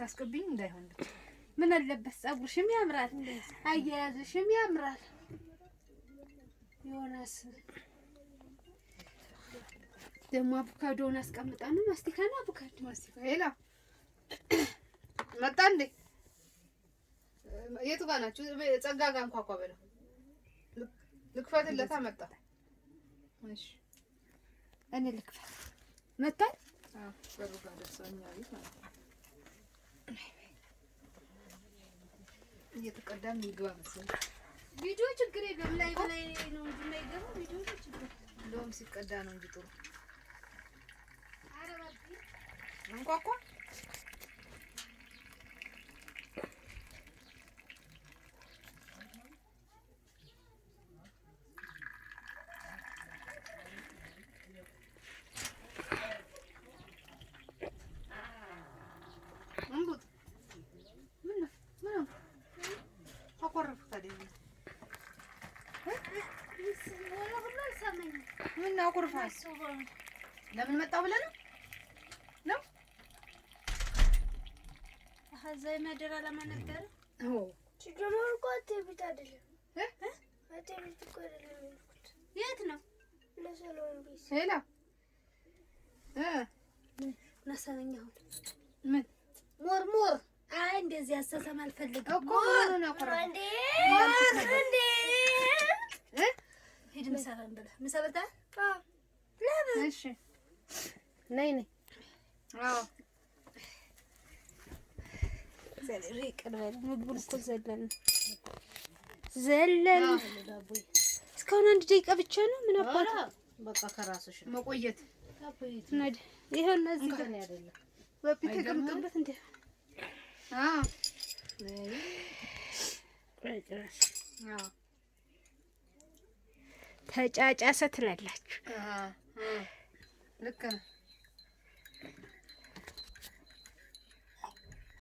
እንዳታስቀብኝ እንዳይሆን ምን አለበት ፀጉርሽም ያምራል አያያዝሽም ያምራል ዮናስ ደግሞ አቮካዶውን አስቀምጣን ማስቲካና አቮካዶ ማስቲካ ሄላ መጣ እንዴ የቱ ጋር ናችሁ ጸጋ ጋር እንኳን በለው ልክፈትለታ መጣ እሺ እኔ ልክፈት መጣ በሩ ጋር ደርሰኛል ማለት ነው እየተቀዳም ይግባ መሰለኝ ቪዲዮ ችግር የለም ላይ በላይ ነው እንጂ የማይገባው ቪዲዮ ችግር እንደውም ሲቀዳ ነው እንጂ ጥሩ አረባቲ እንኳኳ ምን አኩርፋስ ለምን መጣው ብለህ ነው ሀዛይ ማደራ ለማነበር ሲጀመር እኮ አትቤት አይደለም አትቤት እኮ አይደለም የት ነው ለሰሎን ቢስ ሄላ ናሰነኛው ምን ሞር አይ እንደዚህ አሰሰም አልፈልግም እኮ ምን አኩርፋ እንዴ ሄድ ምሳራን በላ ምሳበታ ለምን እሺ ነይ አዎ ዘለ ይቀርባል ምግቡን እኮ ዘለን እስካሁን አንድ ደቂቃ ብቻ ነው ምን አባቱ በቃ ከራስሽ ነው መቆየት ነድ ይሄው እነዚህ ጋር አይደለም በፊት ተቀምጥበት እንዴ አዎ ተጫጫሰ ትላላችሁ ልክ ነው